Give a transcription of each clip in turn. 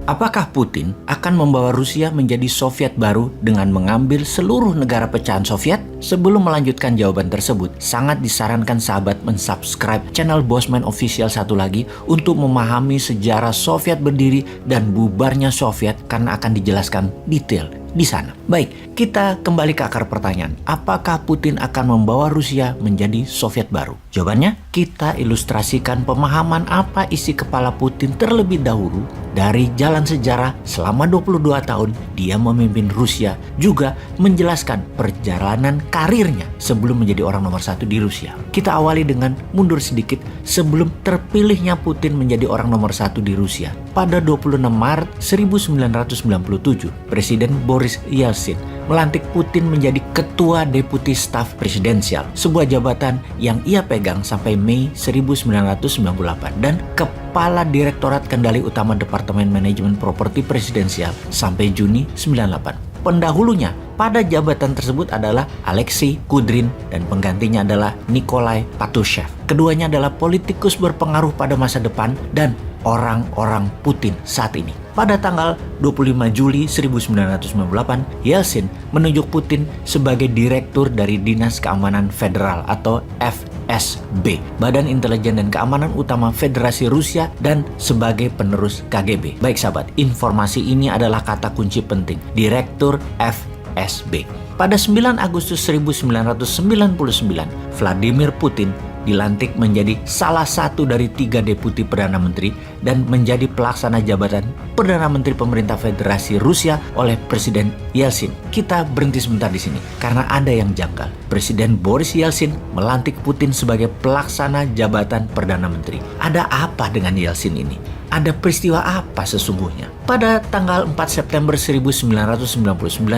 Apakah Putin akan membawa Rusia menjadi Soviet baru dengan mengambil seluruh negara pecahan Soviet? Sebelum melanjutkan jawaban tersebut, sangat disarankan sahabat mensubscribe channel Bosman Official satu lagi untuk memahami sejarah Soviet berdiri dan bubarnya Soviet karena akan dijelaskan detail di sana. Baik, kita kembali ke akar pertanyaan. Apakah Putin akan membawa Rusia menjadi Soviet baru? Jawabannya, kita ilustrasikan pemahaman apa isi kepala Putin terlebih dahulu dari jalan sejarah selama 22 tahun dia memimpin Rusia, juga menjelaskan perjalanan karirnya sebelum menjadi orang nomor satu di Rusia. Kita awali dengan mundur sedikit sebelum terpilihnya Putin menjadi orang nomor satu di Rusia. Pada 26 Maret 1997, Presiden Boris Yeltsin melantik Putin menjadi Ketua Deputi Staf Presidensial, sebuah jabatan yang ia pegang sampai Mei 1998, dan Kepala Direktorat Kendali Utama Departemen Manajemen Properti Presidensial sampai Juni 1998. Pendahulunya pada jabatan tersebut adalah Alexei Kudrin dan penggantinya adalah Nikolai Patrushev. Keduanya adalah politikus berpengaruh pada masa depan dan orang-orang Putin saat ini. Pada tanggal 25 Juli 1998, Yeltsin menunjuk Putin sebagai direktur dari Dinas Keamanan Federal atau FSB, Badan Intelijen dan Keamanan Utama Federasi Rusia, dan sebagai penerus KGB. Baik sahabat, informasi ini adalah kata kunci penting, direktur FSB. Pada 9 Agustus 1999, Vladimir Putin dilantik menjadi salah satu dari 3 deputi Perdana Menteri dan menjadi pelaksana jabatan Perdana Menteri Pemerintah Federasi Rusia oleh Presiden Yeltsin. Kita berhenti sebentar di sini karena ada yang janggal. Presiden Boris Yeltsin melantik Putin sebagai pelaksana jabatan Perdana Menteri. Ada apa dengan Yeltsin ini? Ada peristiwa apa sesungguhnya? Pada tanggal 4 September 1999,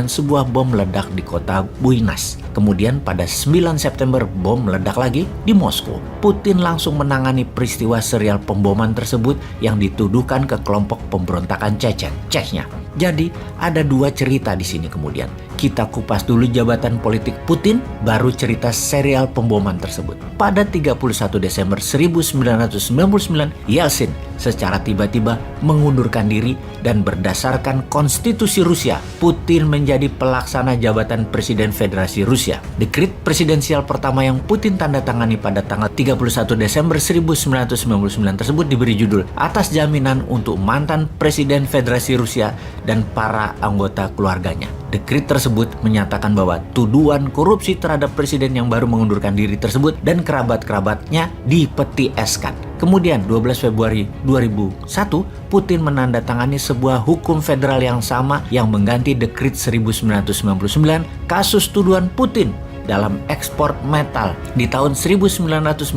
sebuah bom meledak di kota Buinas. Kemudian pada 9 September bom meledak lagi di Moskow. Putin langsung menangani peristiwa serial pemboman tersebut yang dituduhkan ke kelompok pemberontakan Chechnya. Jadi ada 2 cerita di sini kemudian. Kita kupas dulu jabatan politik Putin, baru cerita serial pemboman tersebut. Pada 31 Desember 1999, Yeltsin secara tiba-tiba mengundurkan diri dan berdasarkan konstitusi Rusia, Putin menjadi pelaksana jabatan Presiden Federasi Rusia. Dekret presidensial pertama yang Putin tanda tangani pada tanggal 31 Desember 1999 tersebut diberi judul Atas Jaminan untuk Mantan Presiden Federasi Rusia dan Para Anggota Keluarganya. Dekret tersebut menyatakan bahwa tuduhan korupsi terhadap presiden yang baru mengundurkan diri tersebut dan kerabat-kerabatnya dipetieskan. Kemudian 12 Februari 2001, Putin menandatangani sebuah hukum federal yang sama yang mengganti Dekret 1999, kasus tuduhan Putin dalam ekspor metal di tahun 1992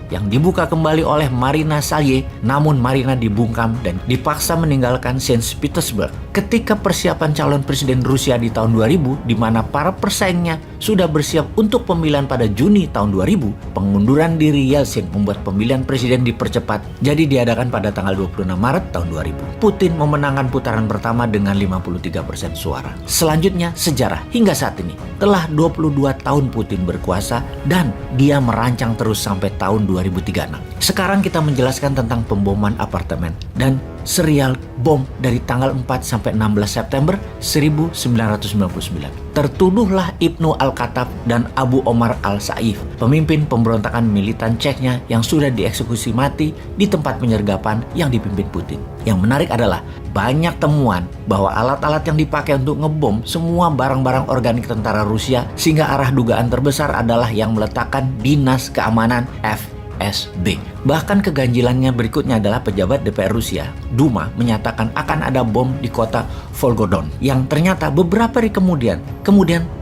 yang dibuka kembali oleh Marina Salye, namun Marina dibungkam dan dipaksa meninggalkan Saint Petersburg. Ketika persiapan calon presiden Rusia di tahun 2000, di mana para persaingnya sudah bersiap untuk pemilihan pada Juni tahun 2000, pengunduran diri Yeltsin membuat pemilihan presiden dipercepat, jadi diadakan pada tanggal 26 Maret tahun 2000. Putin memenangkan putaran pertama dengan 53% suara. Selanjutnya, sejarah hingga saat ini. Telah 22 tahun Putin berkuasa dan dia merancang terus sampai tahun 2036. Sekarang kita menjelaskan tentang pemboman apartemen dan serial bom dari tanggal 4 sampai 16 September 1999. Tertuduhlah Ibnu Al-Khattab dan Abu Omar Al-Saif, pemimpin pemberontakan militan Chechnya yang sudah dieksekusi mati di tempat penyergapan yang dipimpin Putin. Yang menarik adalah banyak temuan bahwa alat-alat yang dipakai untuk ngebom semua barang-barang organik tentara Rusia, sehingga arah dugaan terbesar adalah yang meletakkan Dinas Keamanan FSB. Bahkan keganjilannya berikutnya adalah pejabat DPR Rusia, Duma, menyatakan akan ada bom di kota Volgodon yang ternyata beberapa hari kemudian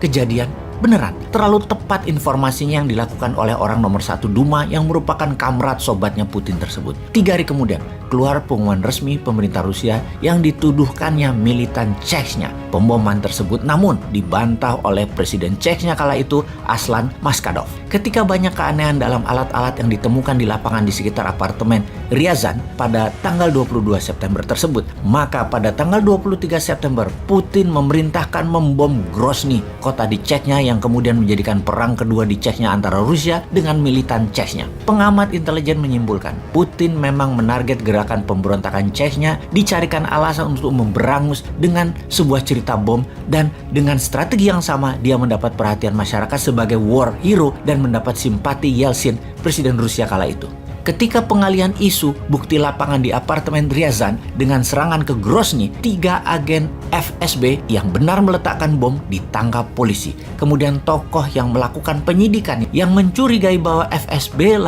kejadian beneran. Terlalu tepat informasinya yang dilakukan oleh orang nomor 1 Duma yang merupakan kamrat sobatnya Putin tersebut. 3 hari kemudian keluar pengumuman resmi pemerintah Rusia yang dituduhkannya militan Chechnya pemboman tersebut, namun dibantah oleh Presiden Chechnya kala itu, Aslan Maskadov. Ketika banyak keanehan dalam alat-alat yang ditemukan di lapangan di sekitar apartemen Ryazan pada tanggal 22 September tersebut, maka pada tanggal 23 September Putin memerintahkan membom Grozny, kota di Chechnya yang kemudian menjadikan perang kedua di Chechnya antara Rusia dengan militan Chechnya. Pengamat intelijen menyimpulkan, Putin memang menarget gerakan pemberontakan Chechnya, dicarikan alasan untuk memberangus dengan sebuah cerita bom, dan dengan strategi yang sama dia mendapat perhatian masyarakat sebagai war hero dan mendapat simpati Yeltsin, presiden Rusia kala itu. Ketika pengalihan isu bukti lapangan di apartemen Ryazan dengan serangan ke Grozny, 3 agen FSB yang benar meletakkan bom ditangkap polisi. Kemudian tokoh yang melakukan penyidikan yang mencurigai bahwa FSB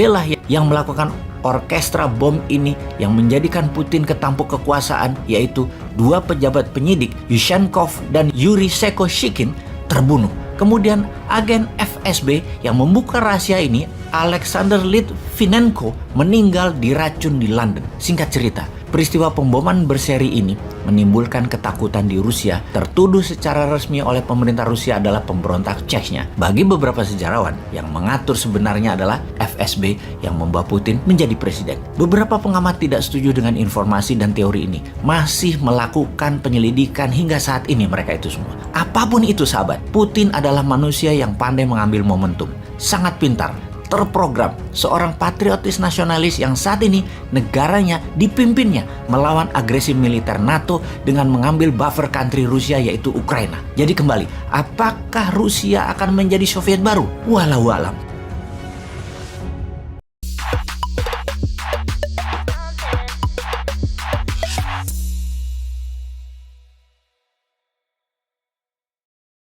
lah yang melakukan orkestra bom ini yang menjadikan Putin ketampuk kekuasaan, yaitu 2 pejabat penyidik Yushchenko dan Yuri Sekoshikin terbunuh. Kemudian agen FSB yang membuka rahasia ini, Alexander Litvinenko, meninggal diracun di London. Singkat cerita, peristiwa pemboman berseri ini menimbulkan ketakutan di Rusia, tertuduh secara resmi oleh pemerintah Rusia adalah pemberontak Chechnya. Bagi beberapa sejarawan, yang mengatur sebenarnya adalah FSB yang membawa Putin menjadi presiden. Beberapa pengamat tidak setuju dengan informasi dan teori ini, masih melakukan penyelidikan hingga saat ini mereka itu semua. Apapun itu sahabat, Putin adalah manusia yang pandai mengambil momentum, sangat pintar, terprogram, seorang patriotis nasionalis yang saat ini negaranya dipimpinnya melawan agresi militer NATO dengan mengambil buffer country Rusia yaitu Ukraina. Jadi kembali, apakah Rusia akan menjadi Soviet baru? Walau alam.